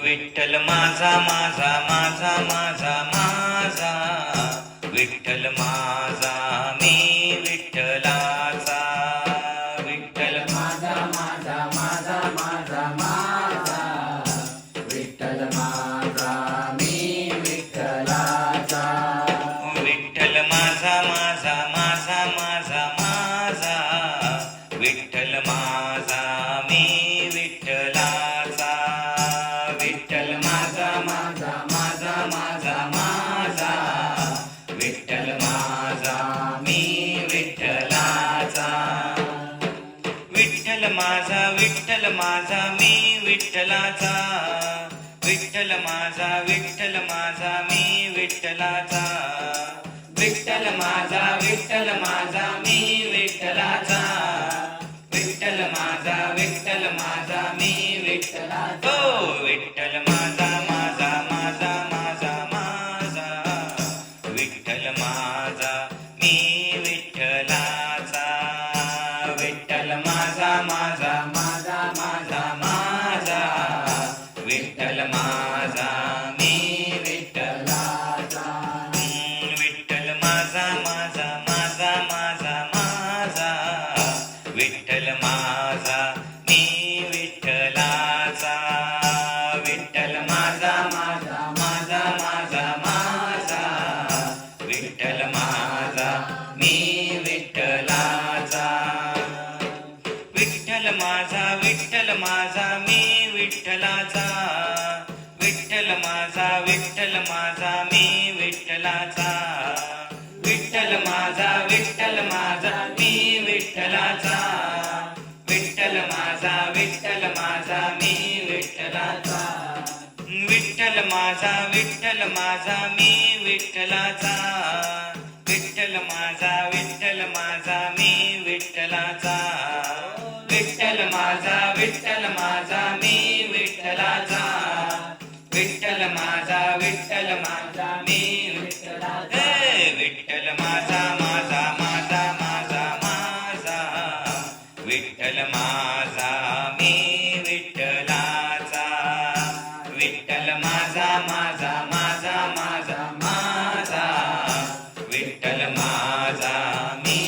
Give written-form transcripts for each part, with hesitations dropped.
विठ्ठल माझा माझा माझा माझा माझा विठ्ठल माझा मी विठ्ठलाचा विठ्ठल माझा माझा माझा माझा माझा विठ्ठल माझा मी विठ्ठलाचा विठ्ठल माझा माझा माझा माझा माझा विठ्ठल माझा मी विठ्ठलाचा विठ्ठल माझा माझा माझा माझा माझा विठ्ठल माझा मी विठ्ठलाचा विठ्ठल माझा मी विठ्ठलाचा विठ्ठल माझा मी विठ्ठलाचा विठ्ठल माझा मी विठ्ठलाचा विठ्ठल माझा मी विठ्ठलाचा हो विठ्ठल माझा माझा माझा माझा माझा विठ्ठल माझा मी विठ्ठलाचा विठ्ठल माझा माझा माझा माझा माझा विठ्ठल माझा मी विठ्ठलाचा विठ्ठल माझा माझा माझा माझा माझा विठ्ठल माझा मी विठ्ठलाचा विठ्ठल माझा माझा माझा माझा माझा विठ्ठल माझा मी विठ्ठलाचा विठ्ठल माझा मी विठ्ठलाचा विठ्ठल माझा मी विठ्ठलाचा विठ्ठल माझा मी विठ्ठलाचा विठ्ठल माझा मी विठ्ठलाचा विठ्ठल माझा मी विठ्ठलाचा विठ्ठल माझा मी विठ्ठलाचा विठ्ठल माझा मी विठ्ठलाचा विठ्ठल माझा मी विठ्ठलाचा विठ्ठल माझा माझा माझा माझा माझा विठ्ठल माझा मी विठ्ठलाचा विठ्ठल माझा माझा माझा माझा माझा विठ्ठल माझा मी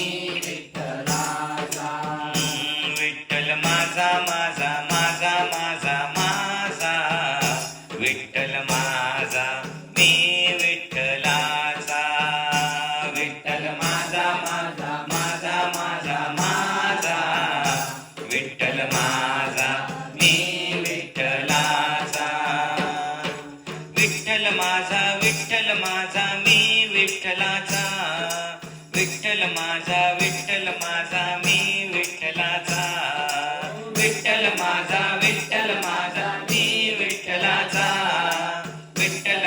विठ्ठलाचा विठ्ठल माझा माझा माझा माझा माझा विठ्ठल माझा मी विठ्ठलाचा विठ्ठल माझा माझा माझा माझा माझा विठ्ठल माझा मी विठ्ठलाचा विठ्ठल माझा मी विठ्ठलाचा विठ्ठल माझा मी विठ्ठलाचा विठ्ठल माझा मी विठ्ठलाचा विठ्ठल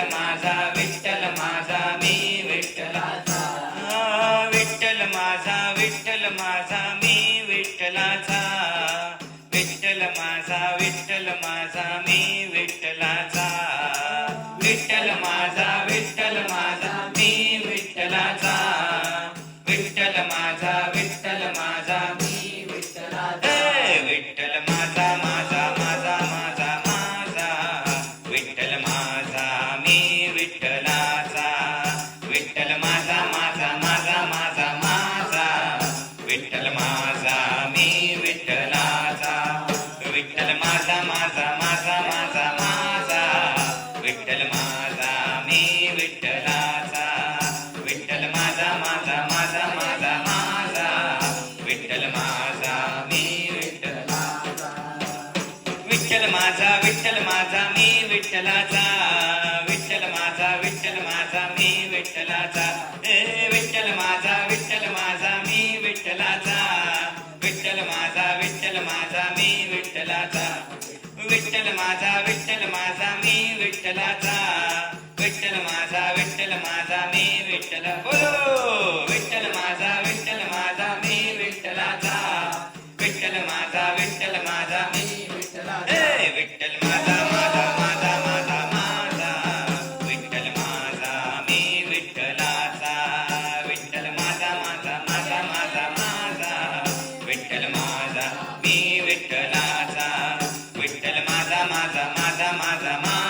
माझा मी विठ्ठलाचा विठ्ठल माझा मी विठ्ठलाचा विठ्ठल माझा मी विठ्ठलाचा विठ्ठल माझा मी विठ्ठलाचा विठ्ठल माझा मी विठ्ठलाचा विठ्ठल माझा माझा माझा माझा माझा विठ्ठल माझा मी विठ्ठलाचा विठ्ठल माझा माझा माझा माझा माझा विठ्ठल माझा मी विठ्ठलाचा विठ्ठल माझा माझा माझा माझा माझा विठ्ठल माझा मी विठ्ठलाचा विठ्ठल माझा माझा माझा माझा माझा विठ्ठल माझा मी विठ्ठलाचा विठ्ठल माझा मी विठ्ठलाचा विठ्ठल माझा मी विठ्ठलाचा विठ्ठल माझा मी विठ्ठलाचा विठ्ठल माझा मी विठ्ठलाचा विठ्ठल माझा मी विठ्ठलाचा विठ्ठल माझा मी विठ्ठल बोलो विठ्ठल माझा मी विठ्ठलाचा विठ्ठल माझा मी विठ्ठलाचा विठ्ठल माझा माझा माझा माझा माझा विठ्ठल माझा मी विठ्ठलाचा विठ्ठल माझा माझा माझा माझा माझा विठ्ठल माझा मी विठ्ठलाचा विठ्ठल माझा माझा माझा माझा